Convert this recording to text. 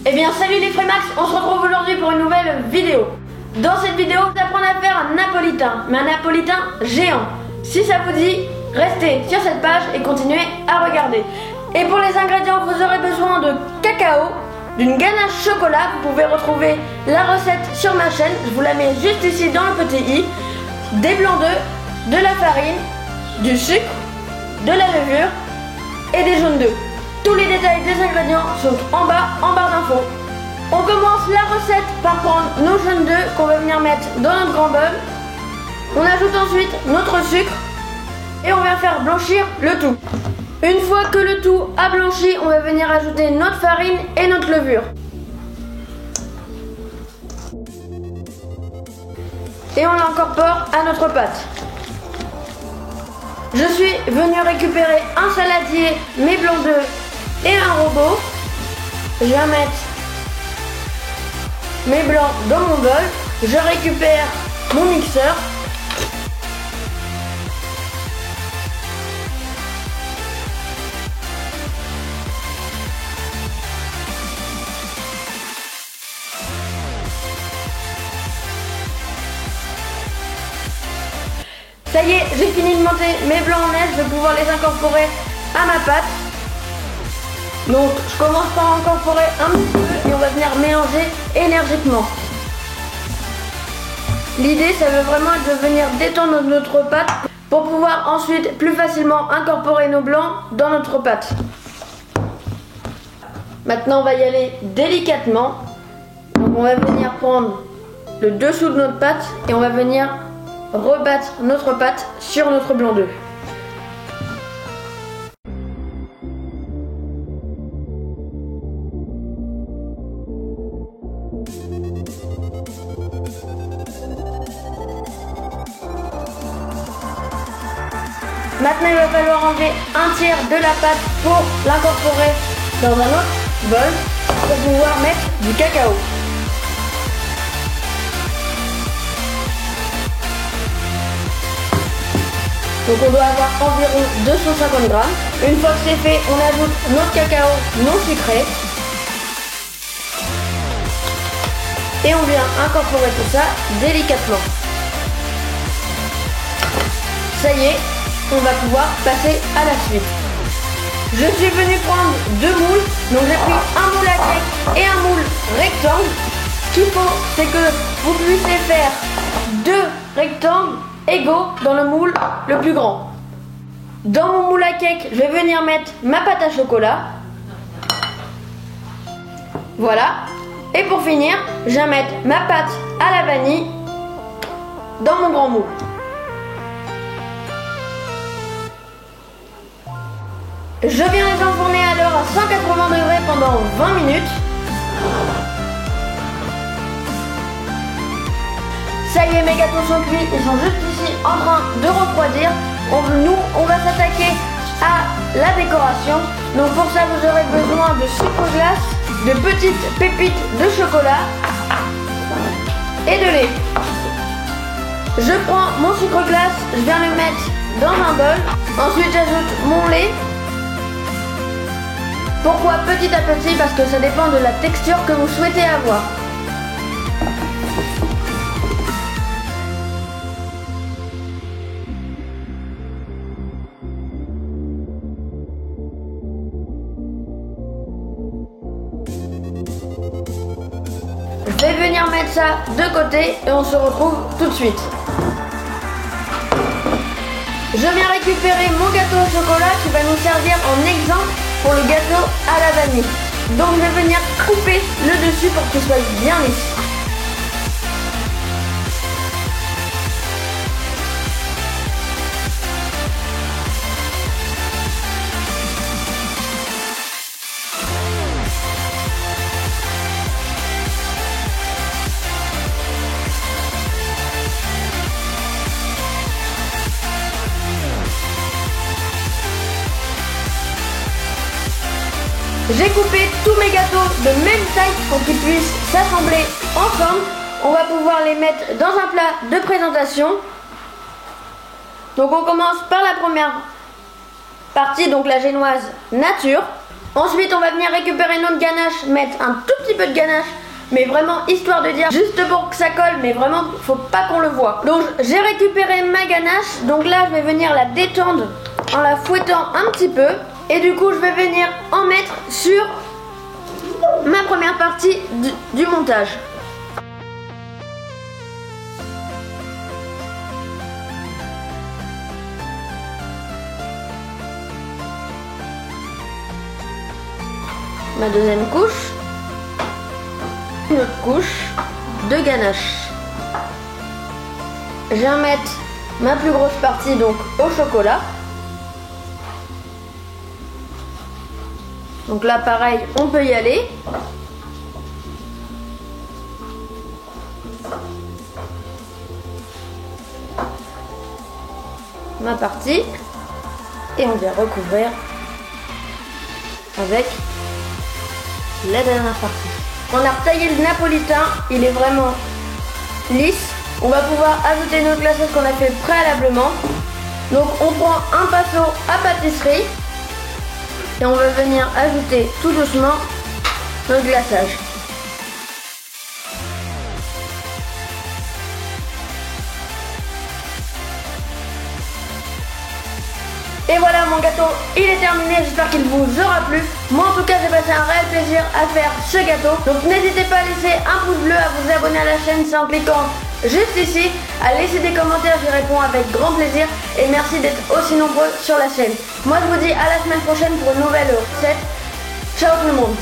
Eh bien salut les Frémax, on se retrouve aujourd'hui pour une nouvelle vidéo. Dans cette vidéo, vous apprendre à faire un napolitain, mais un napolitain géant. Si ça vous dit, restez sur cette page et continuez à regarder. Et pour les ingrédients, vous aurez besoin de cacao, d'une ganache chocolat. Vous pouvez retrouver la recette sur ma chaîne, je vous la mets juste ici dans le petit i. Des blancs d'œufs, de la farine, du sucre, de la levure et des jaunes d'œufs. Tous les détails des ingrédients sont en barre d'infos. On commence la recette par prendre nos jaunes d'œufs qu'on va venir mettre dans notre grand bol. On ajoute ensuite notre sucre et on vient faire blanchir le tout. Une fois que le tout a blanchi, on va venir ajouter notre farine et notre levure. Et on l'incorpore à notre pâte. Je suis venu récupérer un saladier, mes blancs d'œufs et un robot. Je vais mettre mes blancs dans mon bol. Je récupère mon mixeur. Ça y est, j'ai fini de monter mes blancs en neige, je vais pouvoir les incorporer à ma pâte. Donc je commence par incorporer un petit peu et on va venir mélanger énergiquement. L'idée, ça veut vraiment être de venir détendre notre pâte pour pouvoir ensuite plus facilement incorporer nos blancs dans notre pâte. Maintenant on va y aller délicatement. Donc on va venir prendre le dessous de notre pâte et on va venir rebattre notre pâte sur notre blanc d'œuf. Maintenant il va falloir enlever un tiers de la pâte pour l'incorporer dans un autre bol pour pouvoir mettre du cacao. Donc on doit avoir environ 250 grammes. Une fois que c'est fait, on ajoute notre cacao non sucré. Et on vient incorporer tout ça délicatement. Ça y est, on va pouvoir passer à la suite. Je suis venu prendre deux moules. Donc j'ai pris un moule à cake et un moule rectangle. Ce qu'il faut, c'est que vous puissiez faire deux rectangles égaux dans le moule le plus grand. Dans mon moule à cake, je vais venir mettre ma pâte à chocolat. Voilà. Et pour finir, je vais mettre ma pâte à la vanille dans mon grand moule. Je viens les enfourner alors à 180 degrés pendant 20 minutes. Ça y est, mes gâteaux sont cuits, ils sont juste ici en train de refroidir. Nous, on va s'attaquer à la décoration. Donc pour ça, vous aurez besoin de sucre glace, de petites pépites de chocolat et de lait. Je prends mon sucre glace, je viens le mettre dans un bol. Ensuite, j'ajoute mon lait. Pourquoi petit à petit? Parce que ça dépend de la texture que vous souhaitez avoir. Je vais venir mettre ça de côté et on se retrouve tout de suite. Je viens récupérer mon gâteau au chocolat qui va nous servir en exemple pour le gâteau à la vanille. Donc je vais venir couper le dessus pour qu'il soit bien lisse. J'ai coupé tous mes gâteaux de même taille pour qu'ils puissent s'assembler ensemble. On va pouvoir les mettre dans un plat de présentation. Donc on commence par la première partie, donc la génoise nature. Ensuite, on va venir récupérer notre ganache, mettre un tout petit peu de ganache, mais vraiment histoire de dire, juste pour que ça colle, mais vraiment faut pas qu'on le voit. Donc j'ai récupéré ma ganache, donc là je vais venir la détendre en la fouettant un petit peu, et du coup je vais venir en mettre sur ma première partie du montage. Ma deuxième couche, une autre couche de ganache. Je vais mettre ma plus grosse partie donc au chocolat. Donc là pareil, on peut y aller. Ma partie. Et on vient recouvrir avec la dernière partie. On a retaillé le napolitain, il est vraiment lisse. On va pouvoir ajouter notre glaçage qu'on a fait préalablement. Donc on prend un pinceau à pâtisserie et on va venir ajouter tout doucement notre glaçage. Et voilà, mon gâteau, il est terminé, j'espère qu'il vous aura plu. Moi en tout cas j'ai passé un réel plaisir à faire ce gâteau. Donc n'hésitez pas à laisser un pouce bleu, à vous abonner à la chaîne, c'est en cliquant juste ici, à laisser des commentaires, j'y réponds avec grand plaisir. Et merci d'être aussi nombreux sur la chaîne. Moi je vous dis à la semaine prochaine pour une nouvelle recette. Ciao tout le monde.